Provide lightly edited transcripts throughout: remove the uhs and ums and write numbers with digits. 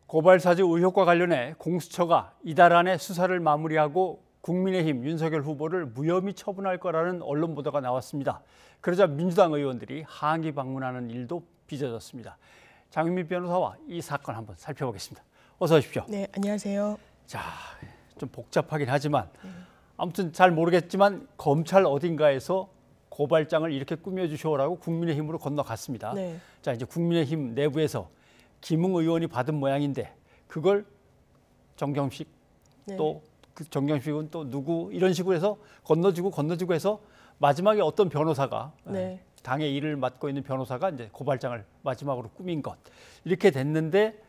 고발사주 의혹과 관련해 공수처가 이달 안에 수사를 마무리하고 국민의힘 윤석열 후보를 무혐의 처분할 거라는 언론 보도가 나왔습니다. 그러자 민주당 의원들이 항의 방문하는 일도 빚어졌습니다. 장윤미 변호사와 이 사건 한번 살펴보겠습니다. 어서 오십시오. 네, 안녕하세요. 자, 좀 복잡하긴 하지만 아무튼 잘 모르겠지만 검찰 어딘가에서 고발장을 이렇게 꾸며주시오라고 국민의힘으로 건너갔습니다. 네. 자, 이제 국민의힘 내부에서 김웅 의원이 받은 모양인데 그걸 정경식 네. 또 그 정경식은 또 누구 이런 식으로 해서 건너주고 해서 마지막에 어떤 변호사가 네. 당의 일을 맡고 있는 변호사가 이제 고발장을 마지막으로 꾸민 것 이렇게 됐는데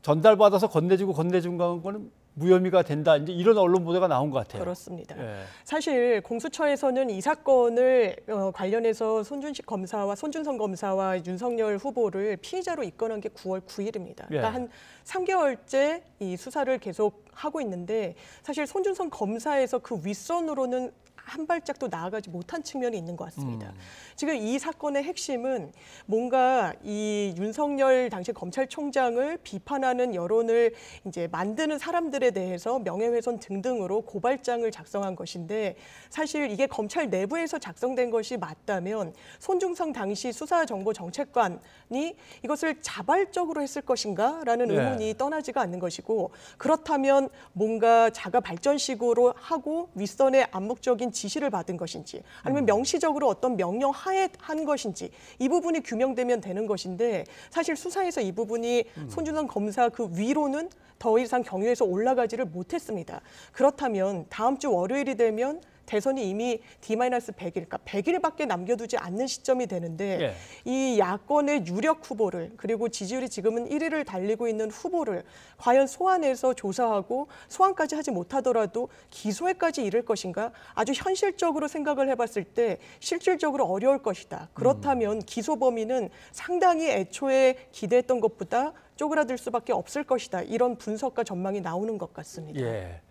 전달받아서 건네준 거는 무혐의가 된다. 이제 이런 언론 보도가 나온 것 같아요. 그렇습니다. 예. 사실 공수처에서는 이 사건을 관련해서 손준성 검사와 윤석열 후보를 피의자로 입건한 게 9월 9일입니다. 그러니까 예. 한 3개월째 이 수사를 계속 하고 있는데 사실 손준성 검사에서 그 윗선으로는 한 발짝도 나아가지 못한 측면이 있는 것 같습니다. 지금 이 사건의 핵심은 뭔가 이 윤석열 당시 검찰총장을 비판하는 여론을 이제 만드는 사람들에 대해서 명예훼손 등등으로 고발장을 작성한 것인데 사실 이게 검찰 내부에서 작성된 것이 맞다면 손준성 당시 수사정보정책관이 이것을 자발적으로 했을 것인가라는 의문이 떠나지가 않는 것이고 그렇다면 뭔가 자가 발전식으로 하고 윗선의 암묵적인 지시를 받은 것인지 아니면 명시적으로 어떤 명령 하에 한 것인지 이 부분이 규명되면 되는 것인데 사실 수사에서 이 부분이 손준성 검사 그 위로는 더 이상 경위에서 올라가지를 못했습니다. 그렇다면 다음 주 월요일이 되면 대선이 이미 D-100일, 그러니까 100일밖에 남겨두지 않는 시점이 되는데 이 야권의 유력 후보를 그리고 지지율이 지금은 1위를 달리고 있는 후보를 과연 소환해서 조사하고 소환까지 하지 못하더라도 기소에까지 이를 것인가 아주 현실적으로 생각을 해봤을 때 실질적으로 어려울 것이다. 그렇다면 기소 범위는 상당히 애초에 기대했던 것보다 쪼그라들 수밖에 없을 것이다. 이런 분석과 전망이 나오는 것 같습니다. 예.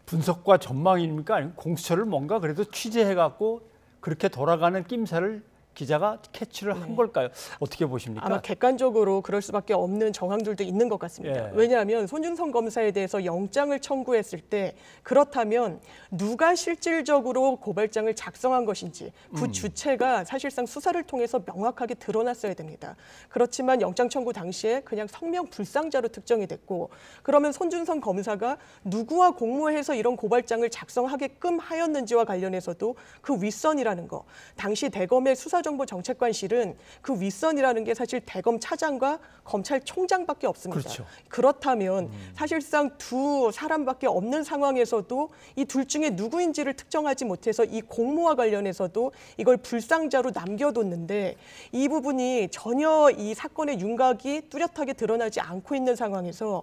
분석과 전망입니까? 아니면 공수처를 뭔가 그래도 취재해갖고 그렇게 돌아가는 낌새를 기자가 캐치를 한 걸까요? 어떻게 보십니까? 아마 객관적으로 그럴 수밖에 없는 정황들도 있는 것 같습니다. 왜냐하면 손준성 검사에 대해서 영장을 청구했을 때 그렇다면 누가 실질적으로 고발장을 작성한 것인지 그 주체가 사실상 수사를 통해서 명확하게 드러났어야 됩니다. 그렇지만 영장 청구 당시에 그냥 성명 불상자로 특정이 됐고 그러면 손준성 검사가 누구와 공모해서 이런 고발장을 작성하게끔 하였는지와 관련해서도 그 윗선이라는 거 당시 대검의 수사정보정책관실은 그 윗선이라는 게 사실 대검 차장과 검찰총장밖에 없습니다. 그렇죠. 그렇다면 사실상 두 사람밖에 없는 상황에서도 이 둘 중에 누구인지를 특정하지 못해서 이 공모와 관련해서도 이걸 불상자로 남겨뒀는데 이 부분이 전혀 이 사건의 윤곽이 뚜렷하게 드러나지 않고 있는 상황에서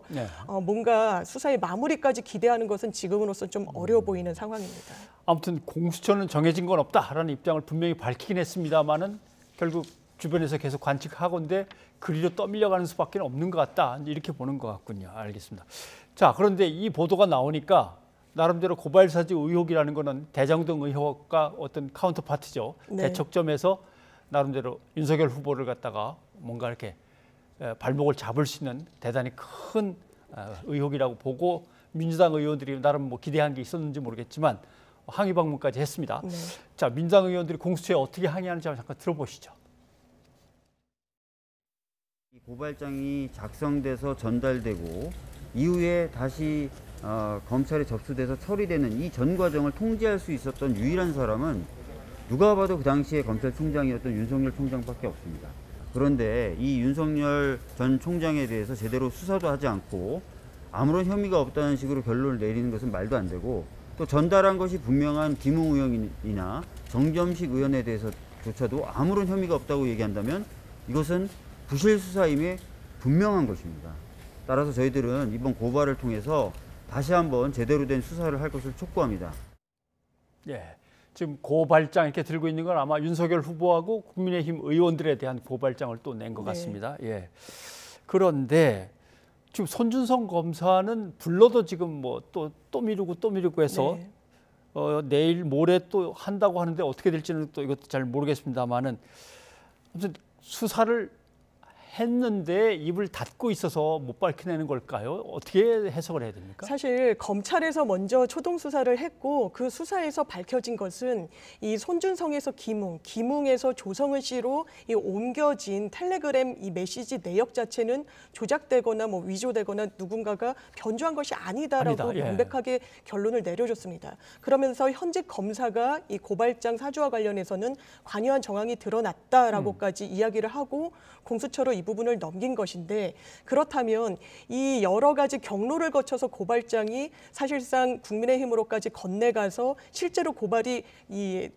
뭔가 수사의 마무리까지 기대하는 것은 지금으로서 좀 어려워 보이는 상황입니다. 아무튼 공수처는 정해진 건 없다라는 입장을 분명히 밝히긴 했습니다만은 결국 주변에서 계속 관측하건대 그리로 떠밀려가는 수밖에 없는 것 같다 이렇게 보는 것 같군요. 알겠습니다. 자, 그런데 이 보도가 나오니까 나름대로 고발사주 의혹이라는 거는 대장동 의혹과 어떤 카운터파트죠. 대척점에서 나름대로 윤석열 후보를 갖다가 뭔가 이렇게 발목을 잡을 수 있는 대단히 큰 의혹이라고 보고 민주당 의원들이 나름 뭐 기대한 게 있었는지 모르겠지만 항의 방문까지 했습니다. 자, 민주당 의원들이 공수처에 어떻게 항의하는지 잠깐 들어보시죠. 이 고발장이 작성돼서 전달되고 이후에 다시 검찰에 접수돼서 처리되는 이 전 과정을 통제할 수 있었던 유일한 사람은 누가 봐도 그 당시에 검찰총장이었던 윤석열 총장밖에 없습니다. 그런데 이 윤석열 전 총장에 대해서 제대로 수사도 하지 않고 아무런 혐의가 없다는 식으로 결론을 내리는 것은 말도 안 되고 또 전달한 것이 분명한 김웅 의원이나 정점식 의원에 대해서조차도 아무런 혐의가 없다고 얘기한다면 이것은 부실 수사임에 분명한 것입니다. 따라서 저희들은 이번 고발을 통해서 다시 한번 제대로 된 수사를 할 것을 촉구합니다. 예, 지금 고발장 이렇게 들고 있는 건 아마 윤석열 후보하고 국민의힘 의원들에 대한 고발장을 또 낸 것 같습니다. 예. 그런데 지금 손준성 검사는 불러도 지금 뭐 또 미루고 해서 내일 모레 또 한다고 하는데 어떻게 될지는 또 이것도 잘 모르겠습니다만은 아무튼 수사를 했는데 입을 닫고 있어서 못 밝혀내는 걸까요? 어떻게 해석을 해야 됩니까? 사실 검찰에서 먼저 초동 수사를 했고 그 수사에서 밝혀진 것은 이 손준성에서 김웅, 김웅에서 조성은 씨로 이 옮겨진 텔레그램 이 메시지 내역 자체는 조작되거나 뭐 위조되거나 누군가가 변조한 것이 아니다라고 아니다. 예. 명백하게 결론을 내려줬습니다. 그러면서 현직 검사가 이 고발장 사주와 관련해서는 관여한 정황이 드러났다라고까지 이야기를 하고 공수처로 이 부분을 넘긴 것인데, 그렇다면 이 여러 가지 경로를 거쳐서 고발장이 사실상 국민의힘으로까지 건네가서 실제로 고발이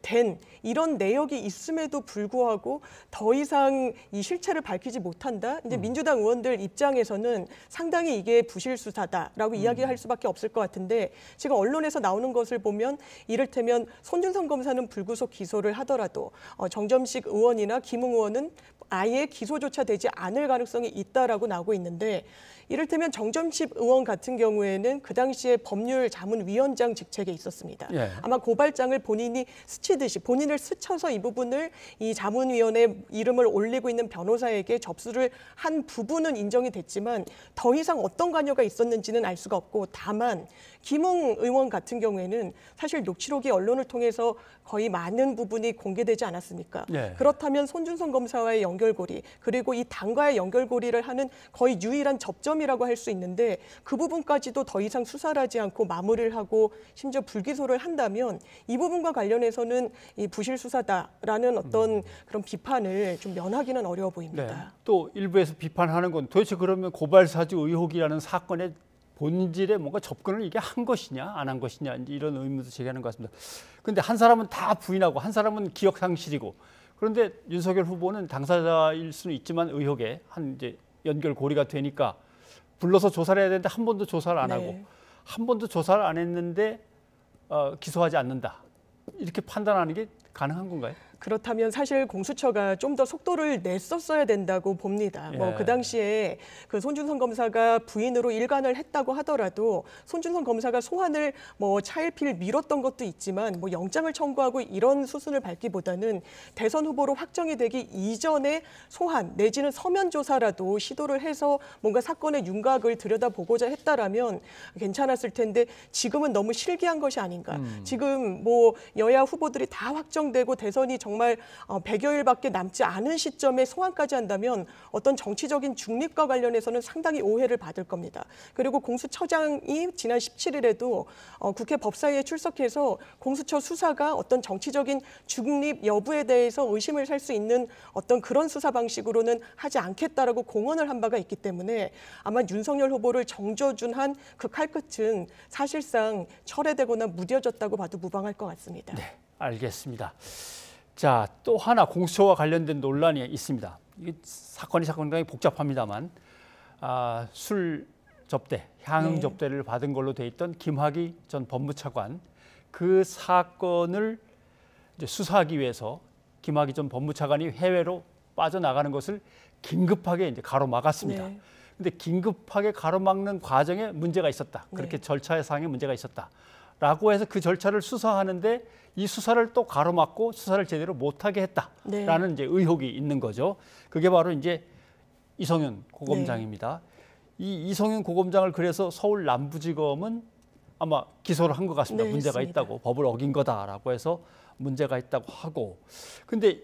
된 이런 내역이 있음에도 불구하고 더 이상 이 실체를 밝히지 못한다. 이제 민주당 의원들 입장에서는 상당히 이게 부실 수사다라고 이야기할 수밖에 없을 것 같은데, 지금 언론에서 나오는 것을 보면 이를테면 손준성 검사는 불구속 기소를 하더라도 정점식 의원이나 김웅 의원은 아예 기소조차 되지 않을 가능성이 있다라고 나오고 있는데, 이를테면 정점식 의원 같은 경우에는 그 당시에 법률 자문위원장 직책에 있었습니다. 예. 아마 고발장을 본인이 스치듯이 본인을 스쳐서 이 부분을 이 자문위원회 이름을 올리고 있는 변호사에게 접수를 한 부분은 인정이 됐지만 더 이상 어떤 관여가 있었는지는 알 수가 없고, 다만 김웅 의원 같은 경우에는 사실 녹취록이 언론을 통해서 거의 많은 부분이 공개되지 않았습니까? 예. 그렇다면 손준성 검사와의 연결고리, 그리고 이 당과의 연결고리를 하는 거의 유일한 접점이라고 할 수 있는데, 그 부분까지도 더 이상 수사를 하지 않고 마무리를 하고 심지어 불기소를 한다면 이 부분과 관련해서는 이 부실 수사다라는 어떤 그런 비판을 좀 면하기는 어려워 네. 보입니다. 또 일부에서 비판하는 건 도대체 그러면 고발사주 의혹이라는 사건의 본질에 뭔가 접근을 이게 한 것이냐 안 한 것이냐 이런 의문도 제기하는 것 같습니다. 그런데 한 사람은 다 부인하고 한 사람은 기억 상실이고, 그런데 윤석열 후보는 당사자일 수는 있지만 의혹에 한 이제 연결 고리가 되니까 불러서 조사를 해야 되는데 한 번도 조사를 안 하고 한 번도 조사를 안 했는데 기소하지 않는다, 이렇게 판단하는 게 가능한 건가요? 그렇다면 사실 공수처가 좀 더 속도를 냈었어야 된다고 봅니다. 예. 뭐 그 당시에 그 손준성 검사가 부인으로 일관을 했다고 하더라도 손준성 검사가 소환을 뭐 차일피일 미뤘던 것도 있지만 뭐 영장을 청구하고 이런 수순을 밟기보다는 대선 후보로 확정이 되기 이전에 소환 내지는 서면 조사라도 시도를 해서 뭔가 사건의 윤곽을 들여다보고자 했다라면 괜찮았을 텐데, 지금은 너무 실기한 것이 아닌가. 지금 뭐 여야 후보들이 다 확정되고 대선이 정말 100여일밖에 남지 않은 시점에 소환까지 한다면 어떤 정치적인 중립과 관련해서는 상당히 오해를 받을 겁니다. 그리고 공수처장이 지난 17일에도 국회 법사위에 출석해서 공수처 수사가 어떤 정치적인 중립 여부에 대해서 의심을 살 수 있는 어떤 그런 수사 방식으로는 하지 않겠다라고 공언을 한 바가 있기 때문에 아마 윤석열 후보를 정조준한 그 칼끝은 사실상 철회되거나 무뎌졌다고 봐도 무방할 것 같습니다. 네, 알겠습니다. 자, 또 하나 공수처와 관련된 논란이 있습니다. 이게 사건이 상당히 복잡합니다만 술 접대, 향응 접대를 받은 걸로 돼 있던 김학의 전 법무차관, 그 사건을 이제 수사하기 위해서 김학의 전 법무차관이 해외로 빠져나가는 것을 긴급하게 이제 가로막았습니다. 네. 근데 긴급하게 가로막는 과정에 문제가 있었다. 그렇게 절차상의 문제가 있었다라고 해서 그 절차를 수사하는데 이 수사를 또 가로막고 수사를 제대로 못하게 했다라는 이제 의혹이 있는 거죠. 그게 바로 이제 이성윤 고검장입니다. 이 이성윤 고검장을 그래서 서울 남부지검은 아마 기소를 한 것 같습니다. 문제가 했습니다. 있다고, 법을 어긴 거다라고 해서 문제가 있다고 하고, 근데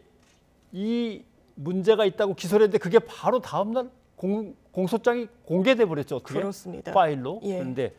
이 문제가 있다고 기소를 했는데 그게 바로 다음 날 공소장이 공개돼 버렸죠. 어떻게? 그렇습니다. 파일로. 예. 그런데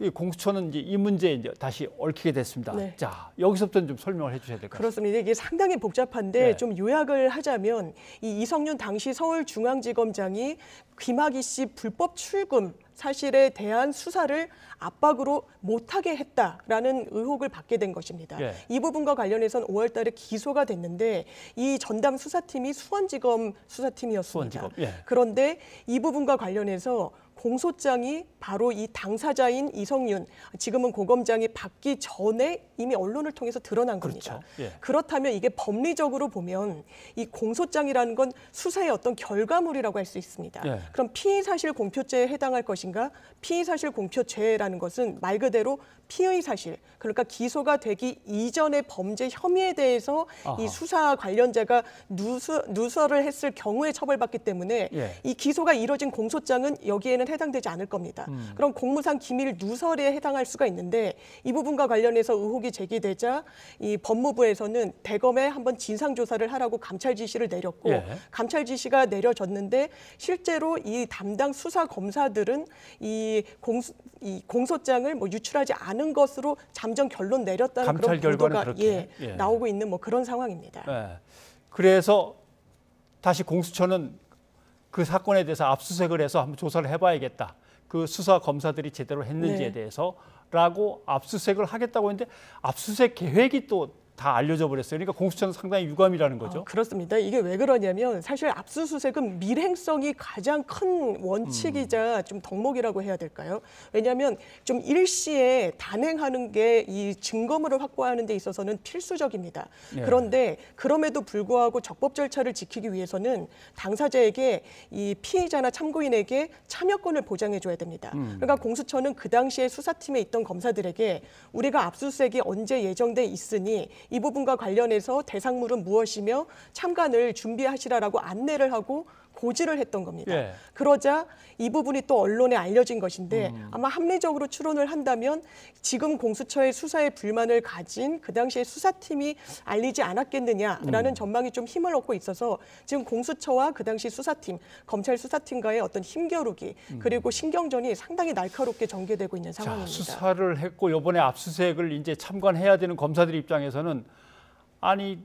이 공수처는 이제 이 문제에 이제 다시 얽히게 됐습니다. 네. 자, 여기서부터는 좀 설명을 해주셔야 될 것 같습니다. 그렇습니다. 이게 상당히 복잡한데 네. 좀 요약을 하자면 이 이성윤 당시 서울중앙지검장이 김학의 씨 불법 출금 사실에 대한 수사를 압박으로 못하게 했다라는 의혹을 받게 된 것입니다. 예. 이 부분과 관련해서는 5월 달에 기소가 됐는데 이 전담 수사팀이 수원지검 수사팀이었습니다. 수원지검, 예. 그런데 이 부분과 관련해서 공소장이 바로 이 당사자인 이성윤, 지금은 고검장이 받기 전에 이미 언론을 통해서 드러난 겁니다. 그렇죠. 예. 그렇다면 이게 법리적으로 보면 이 공소장이라는 건 수사의 어떤 결과물이라고 할 수 있습니다. 예. 그럼 피의사실 공표죄에 해당할 것인가? 피의사실 공표죄라는 것은 말 그대로 피의사실, 그러니까 기소가 되기 이전의 범죄 혐의에 대해서 아하. 이 수사 관련자가 누설을 했을 경우에 처벌받기 때문에 예. 이 기소가 이뤄진 공소장은 여기에는 해당되지 않을 겁니다. 그럼 공무상 기밀 누설에 해당할 수가 있는데 이 부분과 관련해서 의혹이 제기되자 이 법무부에서는 대검에 한번 진상조사를 하라고 감찰 지시를 내렸고 예. 감찰 지시가 내려졌는데 실제로 이 담당 수사 검사들은 이 공소장을 뭐 유출하지 않은 것으로 잠정 결론 내렸다는 감찰 그런 결과는 보도가 그렇게. 예. 나오고 있는 뭐 그런 상황입니다. 예. 그래서 다시 공수처는 그 사건에 대해서 압수수색을 해서 한번 조사를 해봐야겠다. 그 수사 검사들이 제대로 했는지에 네. 대해서라고 압수수색을 하겠다고 했는데 압수수색 계획이 또 다 알려져 버렸어요. 그러니까 공수처는 상당히 유감이라는 거죠. 그렇습니다. 이게 왜 그러냐면 사실 압수수색은 밀행성이 가장 큰 원칙이자 좀 덕목이라고 해야 될까요? 왜냐하면 좀 일시에 단행하는 게 이 증거물을 확보하는 데 있어서는 필수적입니다. 예. 그런데 그럼에도 불구하고 적법 절차를 지키기 위해서는 당사자에게 이 피의자나 참고인에게 참여권을 보장해 줘야 됩니다. 그러니까 공수처는 그 당시에 수사팀에 있던 검사들에게 우리가 압수수색이 언제 예정돼 있으니 이 부분과 관련해서 대상물은 무엇이며 참관을 준비하시라라고 안내를 하고 고지를 했던 겁니다. 예. 그러자 이 부분이 또 언론에 알려진 것인데 아마 합리적으로 추론을 한다면 지금 공수처의 수사에 불만을 가진 그 당시에 수사팀이 알리지 않았겠느냐라는 전망이 좀 힘을 얻고 있어서 지금 공수처와 그 당시 수사팀, 검찰 수사팀과의 어떤 힘겨루기 그리고 신경전이 상당히 날카롭게 전개되고 있는 자, 상황입니다. 수사를 했고 이번에 압수수색을 이제 참관해야 되는 검사들 입장에서는 아니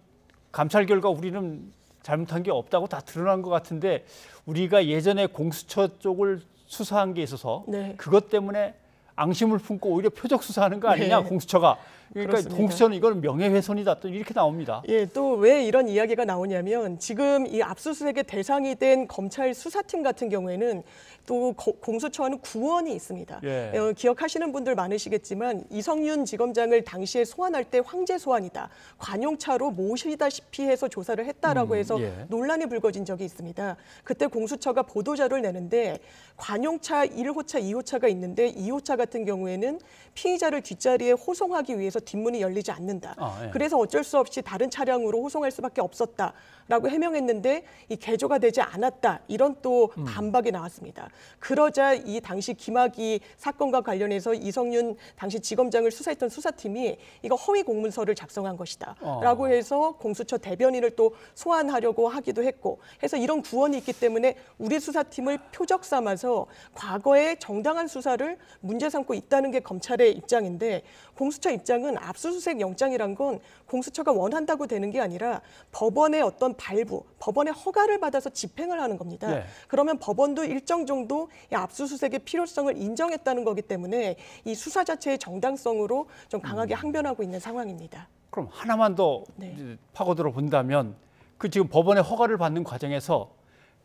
감찰 결과 우리는 잘못한 게 없다고 다 드러난 것 같은데 우리가 예전에 공수처 쪽을 수사한 게 있어서 네. 그것 때문에 앙심을 품고 오히려 표적 수사하는 거 아니냐 네. 공수처가. 그러니까 그렇습니다. 공수처는 이건 명예훼손이다 또 이렇게 나옵니다. 예, 또 왜 이런 이야기가 나오냐면 지금 이 압수수색의 대상이 된 검찰 수사팀 같은 경우에는 또 공수처와는 구원이 있습니다. 예. 기억하시는 분들 많으시겠지만 이성윤 지검장을 당시에 소환할 때 황제 소환이다. 관용차로 모시다시피 해서 조사를 했다라고 해서 예. 논란이 불거진 적이 있습니다. 그때 공수처가 보도자료를 내는데 관용차 1호차, 2호차가 있는데 2호차 같은 경우에는 피의자를 뒷자리에 호송하기 위해서 뒷문이 열리지 않는다. 예. 그래서 어쩔 수 없이 다른 차량으로 호송할 수밖에 없었다라고 해명했는데 이 개조가 되지 않았다. 이런 또 반박이 나왔습니다. 그러자 이 당시 김학의 사건과 관련해서 이성윤 당시 지검장을 수사했던 수사팀이 이거 허위 공문서를 작성한 것이다라고 해서 공수처 대변인을 또 소환하려고 하기도 했고 해서 이런 구원이 있기 때문에 우리 수사팀을 표적 삼아서 과거의 정당한 수사를 문제 삼고 있다는 게 검찰의 입장인데 공수처 입장은 압수수색 영장이란 건 공수처가 원한다고 되는 게 아니라 법원의 어떤 발부, 법원의 허가를 받아서 집행을 하는 겁니다. 네. 그러면 법원도 일정 정도 이 압수수색의 필요성을 인정했다는 거기 때문에 이 수사 자체의 정당성으로 좀 강하게 항변하고 있는 상황입니다. 그럼 하나만 더 네. 이제 파고들어 본다면 그 지금 법원의 허가를 받는 과정에서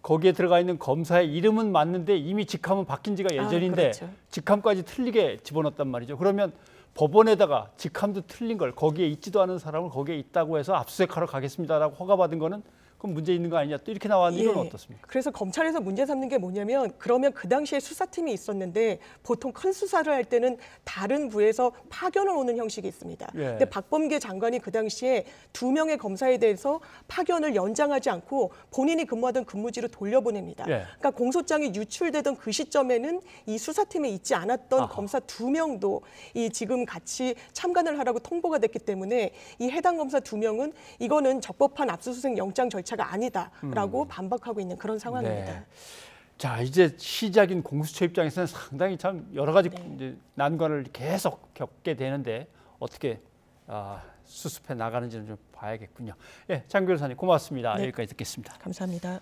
거기에 들어가 있는 검사의 이름은 맞는데 이미 직함은 바뀐 지가 예전인데 그렇죠. 직함까지 틀리게 집어넣었단 말이죠. 그러면 법원에다가 직함도 틀린 걸 거기에 있지도 않은 사람을 거기에 있다고 해서 압수수색하러 가겠습니다라고 허가받은 거는 그럼 문제 있는 거 아니냐 또 이렇게 나왔는데 이건 어떻습니까? 그래서 검찰에서 문제 삼는 게 뭐냐면 그러면 그 당시에 수사팀이 있었는데 보통 큰 수사를 할 때는 다른 부에서 파견을 오는 형식이 있습니다. 예. 근데 박범계 장관이 그 당시에 2명의 검사에 대해서 파견을 연장하지 않고 본인이 근무하던 근무지로 돌려보냅니다. 예. 그러니까 공소장이 유출되던 그 시점에는 이 수사팀에 있지 않았던 아하. 검사 2명도 이 지금 같이 참관을 하라고 통보가 됐기 때문에 이 해당 검사 2명은 이거는 적법한 압수수색 영장 절차가 아니다라고 반박하고 있는 그런 상황입니다. 네. 자 이제 시작인 공수처 입장에서는 상당히 참 여러 가지 이제 난관을 계속 겪게 되는데 어떻게 수습해 나가는지는 좀 봐야겠군요. 예, 장 변호사님 고맙습니다. 네. 여기까지 듣겠습니다. 감사합니다.